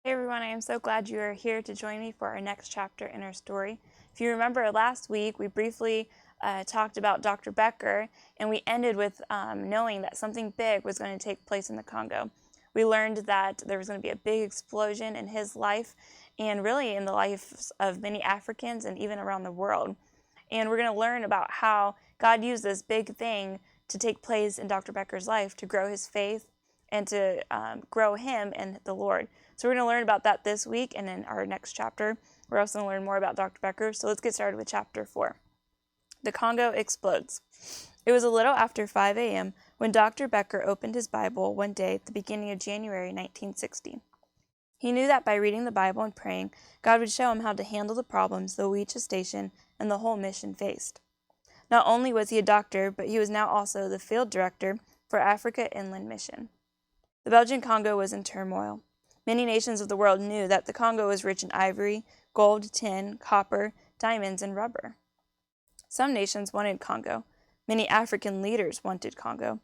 Hey everyone, I am so glad you are here to join me for our next chapter in our story. If you remember last week, we briefly talked about Dr. Becker, and we ended with knowing that something big was going to take place in the Congo. We learned that there was going to be a big explosion in his life and really in the lives of many Africans and even around the world. And we're going to learn about how God used this big thing to take place in Dr. Becker's life to grow his faith and to grow him and the Lord. So we're going to learn about that this week, and in our next chapter, we're also going to learn more about Dr. Becker. So let's get started with chapter 4. The Congo explodes. It was a little after 5 a.m. when Dr. Becker opened his Bible one day at the beginning of January 1960. He knew that by reading the Bible and praying, God would show him how to handle the problems the Oicha station and the whole mission faced. Not only was he a doctor, but he was now also the field director for Africa Inland Mission. The Belgian Congo was in turmoil. Many nations of the world knew that the Congo was rich in ivory, gold, tin, copper, diamonds, and rubber. Some nations wanted Congo. Many African leaders wanted Congo.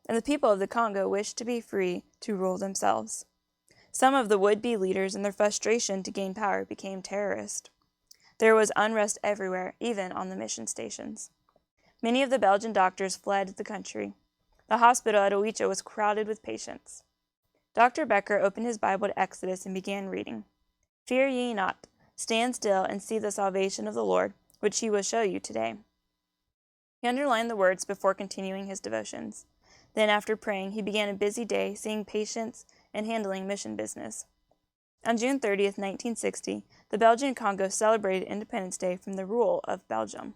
And the people of the Congo wished to be free to rule themselves. Some of the would-be leaders, in their frustration to gain power, became terrorists. There was unrest everywhere, even on the mission stations. Many of the Belgian doctors fled the country. The hospital at Oicha was crowded with patients. Dr. Becker opened his Bible to Exodus and began reading. "Fear ye not, stand still and see the salvation of the Lord, which he will show you today." He underlined the words before continuing his devotions. Then, after praying, he began a busy day seeing patients and handling mission business. On June 30th, 1960, the Belgian Congo celebrated Independence Day from the rule of Belgium.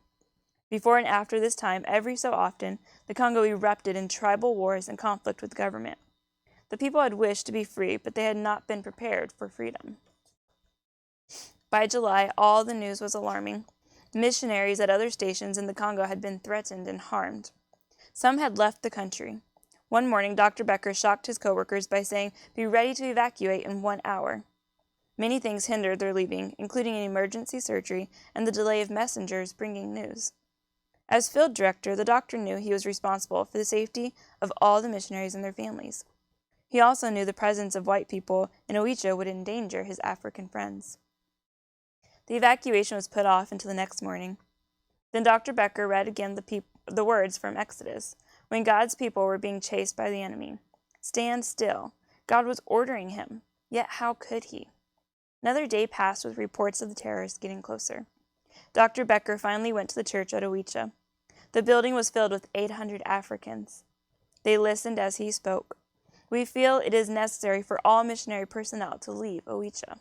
Before and after this time, every so often, the Congo erupted in tribal wars and conflict with the government. The people had wished to be free, but they had not been prepared for freedom. By July, all the news was alarming. Missionaries at other stations in the Congo had been threatened and harmed. Some had left the country. One morning, Dr. Becker shocked his coworkers by saying, "Be ready to evacuate in 1 hour." Many things hindered their leaving, including an emergency surgery and the delay of messengers bringing news. As field director, the doctor knew he was responsible for the safety of all the missionaries and their families. He also knew the presence of white people in Oicha would endanger his African friends. The evacuation was put off until the next morning. Then Dr. Becker read again the words from Exodus, when God's people were being chased by the enemy. Stand still. God was ordering him, yet how could he? Another day passed with reports of the terrorists getting closer. Dr. Becker finally went to the church at Oicha. The building was filled with 800 Africans. They listened as he spoke. "We feel it is necessary for all missionary personnel to leave Oicha."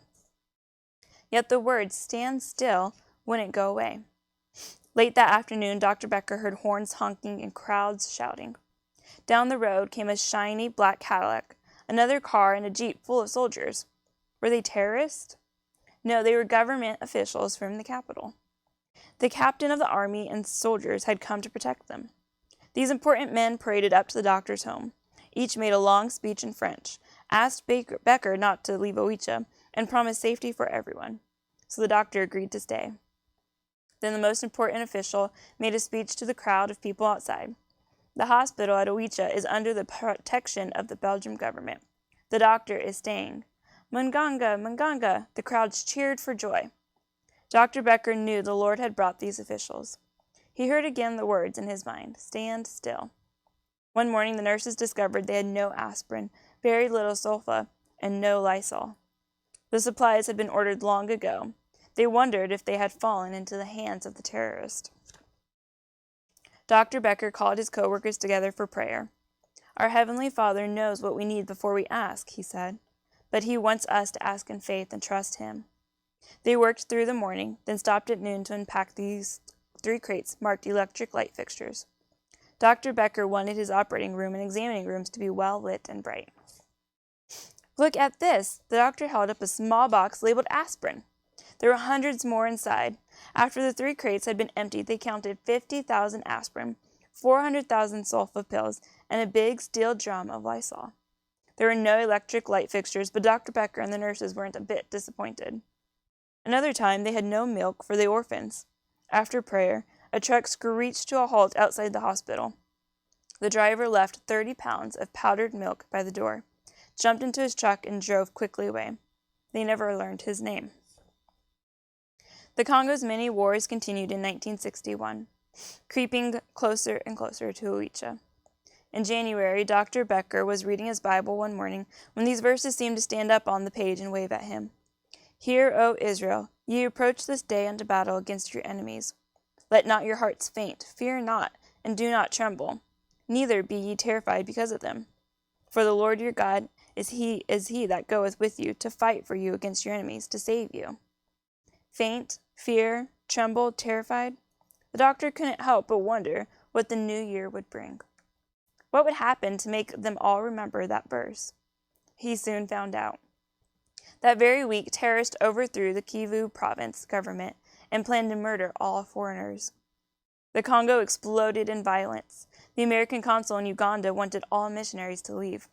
Yet the words "stand still" wouldn't go away. Late that afternoon, Dr. Becker heard horns honking and crowds shouting. Down the road came a shiny black Cadillac, another car, and a jeep full of soldiers. Were they terrorists? No, they were government officials from the capital. The captain of the army and soldiers had come to protect them. These important men paraded up to the doctor's home. Each made a long speech in French, asked Becker not to leave Oicha, and promised safety for everyone. So the doctor agreed to stay. Then the most important official made a speech to the crowd of people outside. "The hospital at Oicha is under the protection of the Belgian government. The doctor is staying. Munganga, Munganga!" The crowds cheered for joy. Dr. Becker knew the Lord had brought these officials. He heard again the words in his mind, "Stand still." One morning, the nurses discovered they had no aspirin, very little sulfa, and no Lysol. The supplies had been ordered long ago. They wondered if they had fallen into the hands of the terrorist. Dr. Becker called his co-workers together for prayer. "Our Heavenly Father knows what we need before we ask," he said, "but He wants us to ask in faith and trust Him." They worked through the morning, then stopped at noon to unpack these 3 crates marked electric light fixtures. Dr. Becker wanted his operating room and examining rooms to be well lit and bright. "Look at this!" The doctor held up a small box labeled aspirin. There were hundreds more inside. After the 3 crates had been emptied, they counted 50,000 aspirin, 400,000 sulfa pills, and a big steel drum of Lysol. There were no electric light fixtures, but Dr. Becker and the nurses weren't a bit disappointed. Another time, they had no milk for the orphans. After prayer, a truck screeched to a halt outside the hospital. The driver left 30 pounds of powdered milk by the door, jumped into his truck, and drove quickly away. They never learned his name. The Congo's many wars continued in 1961, creeping closer and closer to Oicha. In January, Dr. Becker was reading his Bible one morning when these verses seemed to stand up on the page and wave at him. Hear, O Israel, ye approach this day unto battle against your enemies. Let not your hearts faint, fear not, and do not tremble, neither be ye terrified because of them. For the Lord your God is he that goeth with you to fight for you against your enemies, to save you. Faint, fear, tremble, terrified? The doctor couldn't help but wonder what the new year would bring. What would happen to make them all remember that verse? He soon found out. That very week, terrorists overthrew the Kivu province government and planned to murder all foreigners. The Congo exploded in violence. The American consul in Uganda wanted all missionaries to leave.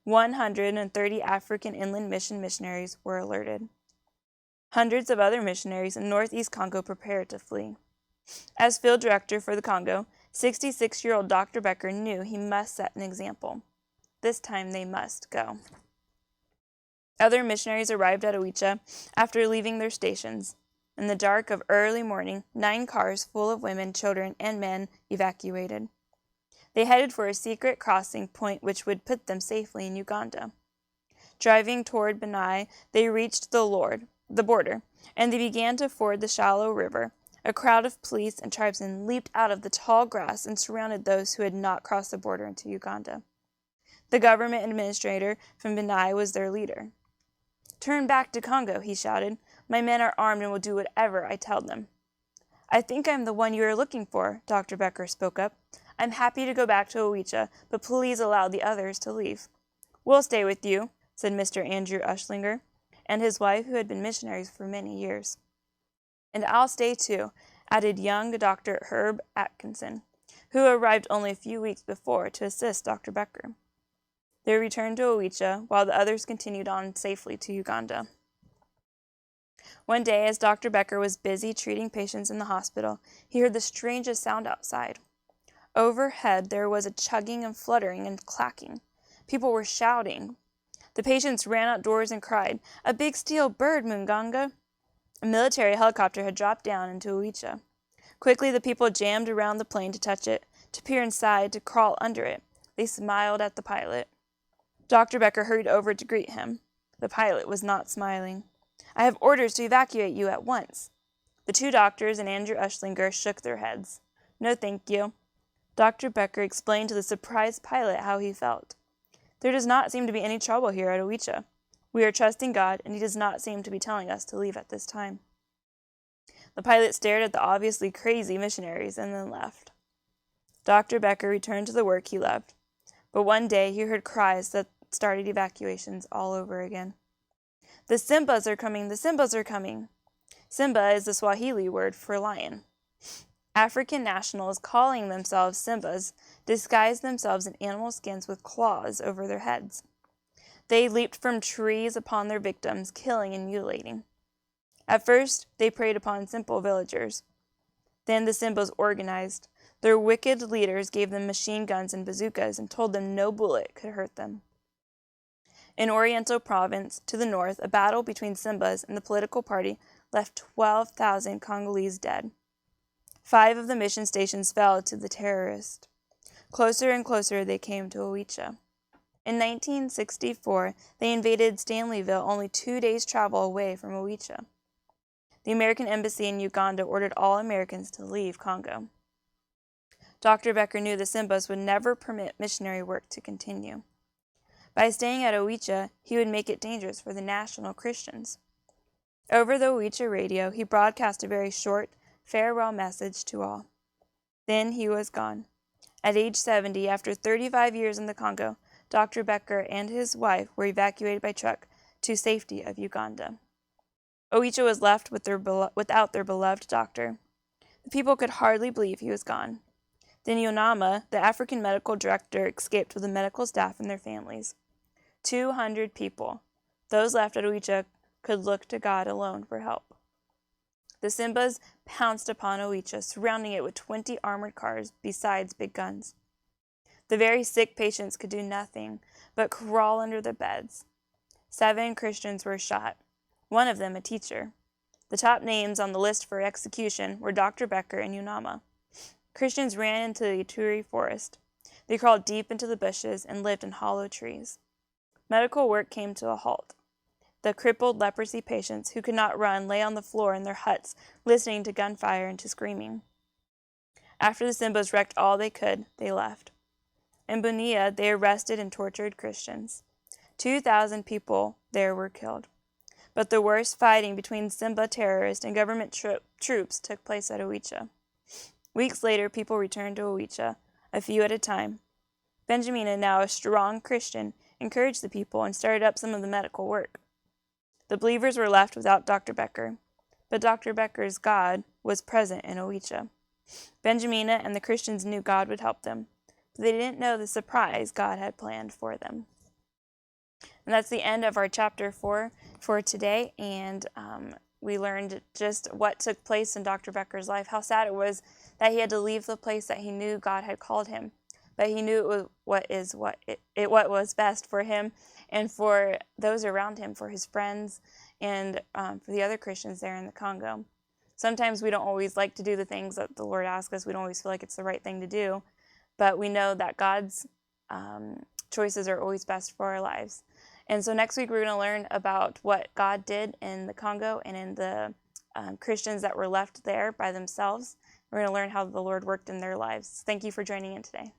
130 African inland mission missionaries were alerted. Hundreds of other missionaries in northeast Congo prepared to flee. As field director for the Congo, 66-year-old Dr. Becker knew he must set an example. This time they must go. Other missionaries arrived at Oicha after leaving their stations. In the dark of early morning, 9 cars full of women, children, and men evacuated. They headed for a secret crossing point which would put them safely in Uganda. Driving toward Benai, they reached the border, and they began to ford the shallow river. A crowd of police and tribesmen leaped out of the tall grass and surrounded those who had not crossed the border into Uganda. The government administrator from Benai was their leader. "Turn back to Congo," he shouted. "My men are armed and will do whatever I tell them." "I think I'm the one you are looking for," Dr. Becker spoke up. "I'm happy to go back to Oicha, but please allow the others to leave." "We'll stay with you," said Mr. Andrew Ushlinger and his wife, who had been missionaries for many years. "And I'll stay too," added young Dr. Herb Atkinson, who arrived only a few weeks before to assist Dr. Becker. They returned to Oicha, while the others continued on safely to Uganda. One day, as Dr. Becker was busy treating patients in the hospital, he heard the strangest sound outside. Overhead, there was a chugging and fluttering and clacking. People were shouting. The patients ran outdoors and cried, "A big steel bird, Munganga!" A military helicopter had dropped down into Oicha. Quickly, the people jammed around the plane to touch it, to peer inside, to crawl under it. They smiled at the pilot. Dr. Becker hurried over to greet him. The pilot was not smiling. "I have orders to evacuate you at once." The 2 doctors and Andrew Ushlinger shook their heads. "No, thank you." Dr. Becker explained to the surprised pilot how he felt. "There does not seem to be any trouble here at Oicha. We are trusting God, and he does not seem to be telling us to leave at this time." The pilot stared at the obviously crazy missionaries and then left. Dr. Becker returned to the work he loved. But one day he heard cries that started evacuations all over again. "The Simbas are coming! The Simbas are coming!" Simba is the Swahili word for lion. African nationals calling themselves Simbas disguised themselves in animal skins with claws over their heads. They leaped from trees upon their victims, killing and mutilating. At first, they preyed upon simple villagers. Then the Simbas organized. Their wicked leaders gave them machine guns and bazookas and told them no bullet could hurt them. In Oriental Province, to the north, a battle between Simbas and the political party left 12,000 Congolese dead. 5 of the mission stations fell to the terrorists. Closer and closer they came to Oicha. In 1964, they invaded Stanleyville, only 2 days' travel away from Oicha. The American embassy in Uganda ordered all Americans to leave Congo. Dr. Becker knew the Simbas would never permit missionary work to continue. By staying at Oicha, he would make it dangerous for the national Christians. Over the Oicha radio, he broadcast a very short, farewell message to all. Then he was gone. At age 70, after 35 years in the Congo, Dr. Becker and his wife were evacuated by truck to safety of Uganda. Oicha was left without their beloved doctor. The people could hardly believe he was gone. Then Yonama, the African medical director, escaped with the medical staff and their families. 200 people, those left at Oicha, could look to God alone for help. The Simbas pounced upon Oicha, surrounding it with 20 armored cars besides big guns. The very sick patients could do nothing but crawl under the beds. 7 Christians were shot, one of them a teacher. The top names on the list for execution were Dr. Becker and Unama. Christians ran into the Ituri forest. They crawled deep into the bushes and lived in hollow trees. Medical work came to a halt. The crippled leprosy patients who could not run lay on the floor in their huts, listening to gunfire and to screaming. After the Simbas wrecked all they could, they left. In Bunia, they arrested and tortured Christians. 2,000 people there were killed. But the worst fighting between Simba terrorists and government troops took place at Oicha. Weeks later, people returned to Oicha, a few at a time. Benjamina, now a strong Christian, encouraged the people and started up some of the medical work. The believers were left without Dr. Becker, but Dr. Becker's God was present in Oicha. Benjamina and the Christians knew God would help them, but they didn't know the surprise God had planned for them. And that's the end of our chapter 4 for today, and we learned just what took place in Dr. Becker's life, how sad it was that he had to leave the place that he knew God had called him, but he knew it was what was best for him and for those around him, for his friends, and for the other Christians there in the Congo. Sometimes we don't always like to do the things that the Lord asks us. We don't always feel like it's the right thing to do, but we know that God's choices are always best for our lives. And so next week we're going to learn about what God did in the Congo and in the Christians that were left there by themselves. We're going to learn how the Lord worked in their lives. Thank you for joining in today.